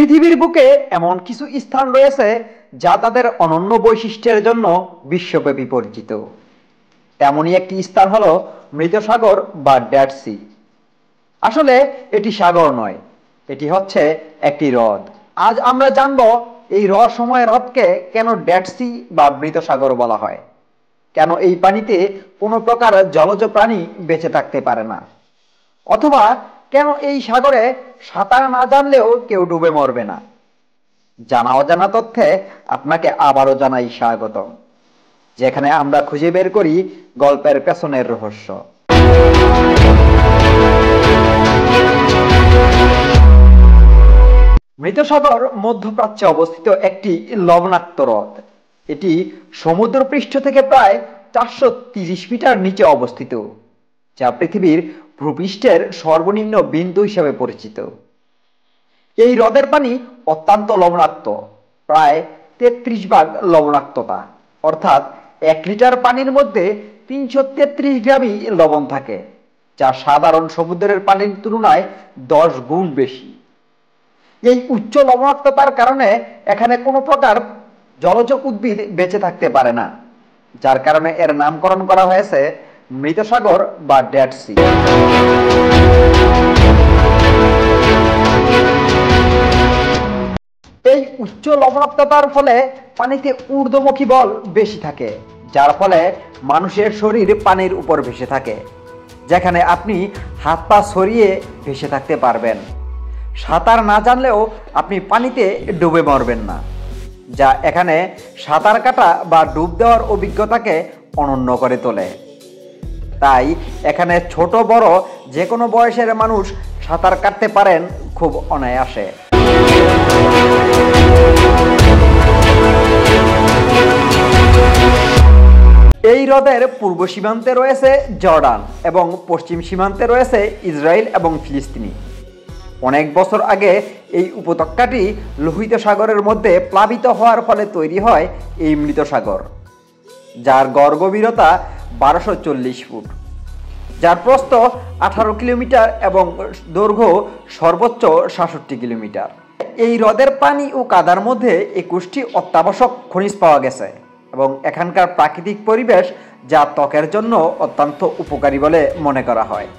পৃথিবীর বুকে এমন কিছু স্থান রয়েছে যা তাদের অনন্য বৈশিষ্ট্যের জন্য বিশ্বব্যাপী পরিচিত। তেমনই একটি স্থান হলো মৃত সাগর বা ডেড সি। আসলে এটি সাগর নয়, এটি হচ্ছে একটি হ্রদ। আজ আমরা জানব এই রহস্যময় হ্রদকে কেন ডেড সি বা মৃত সাগর বলা হয়, কেন এই পানিতে কোনো প্রকার জলজ প্রাণী বেঁচে থাকতে পারে না, অথবা কেন এই সাগরে সাঁতার না জানলেও কেউ ডুবে মরবে না। জানা অজানা তথ্যে আপনাকে আবারও জানাই স্বাগত, যেখানে আমরা খুঁজে বের করি গল্পের পেছনের রহস্য। মৃত সাগর মধ্যপ্রাচ্যে অবস্থিত একটি লবণাক্ত হ্রদ। এটি সমুদ্রপৃষ্ঠ থেকে প্রায় 430 মিটার নিচে অবস্থিত, যা পৃথিবীর ভূপৃষ্ঠের সর্বনিম্ন বিন্দু হিসেবে পরিচিত। এই হ্রদের পানি অত্যন্ত লবণাক্ত, প্রায় 33 ভাগ লবণাক্ততা, অর্থাৎ 1 লিটার পানির মধ্যে 333 গ্রামই লবণ থাকে, যা সাধারণ সমুদ্রের পানির তুলনায় 10 গুণ বেশি। এই উচ্চ লবণাক্ততার কারণে এখানে কোনো প্রকার জলজ উদ্ভিদ বেঁচে থাকতে পারে না, যার কারণে এর নামকরণ করা হয়েছে মৃত সাগর বা ডেড সি। এই উচ্চ লবণাক্ততার ফলে পানিতে ঊর্ধ্বমুখী বল বেশি থাকে, যার ফলে মানুষের শরীর পানির উপর ভেসে থাকে, যেখানে আপনি হাত পা ছড়িয়ে ভেসে থাকতে পারবেন। সাঁতার না জানলেও আপনি পানিতে ডুবে মরবেন না, যা এখানে সাঁতার কাটা বা ডুব দেওয়ার অভিজ্ঞতাকে অনন্য করে তোলে। তাই এখানে ছোট বড় যে কোনো বয়সের মানুষ সাঁতার কাটতে পারেন খুব অনায়াসে। এই হ্রদের পূর্ব সীমান্তে রয়েছে জর্ডান এবং পশ্চিম সীমান্তে রয়েছে ইসরায়েল এবং ফিলিস্তিনি। অনেক বছর আগে এই উপত্যকাটি লোহিত সাগরের মধ্যে প্লাবিত হওয়ার ফলে তৈরি হয় এই মৃত সাগর, যার গড় গভীরতা 1240 ফুট, যার প্রস্থ 18 কিলোমিটার এবং দৈর্ঘ্য সর্বোচ্চ 67 কিলোমিটার। এই হ্রদের পানি ও কাদার মধ্যে 21টি অত্যাবশ্যক খনিজ পাওয়া গেছে এবং এখানকার প্রাকৃতিক পরিবেশ যা ত্বকের জন্য অত্যন্ত উপকারী বলে মনে করা হয়।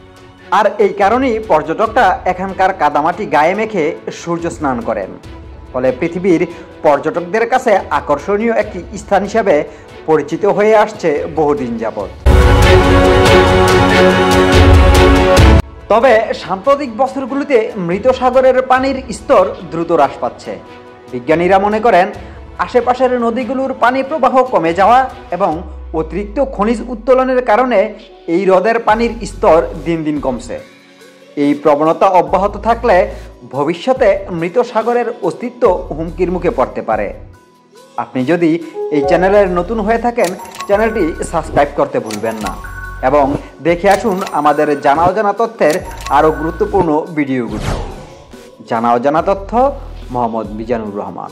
আর এই কারণেই পর্যটকরা এখানকার কাদামাটি গায়ে মেখে সূর্য স্নান করেন, ফলে পৃথিবীর পর্যটকদের কাছে আকর্ষণীয় একটি স্থান হিসেবে পরিচিত হয়ে আসছে বহুদিন যাবৎ। তবে সাম্প্রতিক বছরগুলিতে মৃত সাগরের পানির স্তর দ্রুত হ্রাস পাচ্ছে। বিজ্ঞানীরা মনে করেন আশেপাশের নদীগুলোর পানি প্রবাহ কমে যাওয়া এবং অতিরিক্ত খনিজ উত্তোলনের কারণে এই হ্রদের পানির স্তর দিন দিন কমছে। এই প্রবণতা অব্যাহত থাকলে ভবিষ্যতে মৃত সাগরের অস্তিত্ব হুমকির মুখে পড়তে পারে। আপনি যদি এই চ্যানেলের নতুন হয়ে থাকেন, চ্যানেলটি সাবস্ক্রাইব করতে ভুলবেন না এবং দেখে আসুন আমাদের জানা অজানা তথ্যের আরও গুরুত্বপূর্ণ ভিডিওগুলো। জানা অজানা তথ্য, মোহাম্মদ মিজানুর রহমান।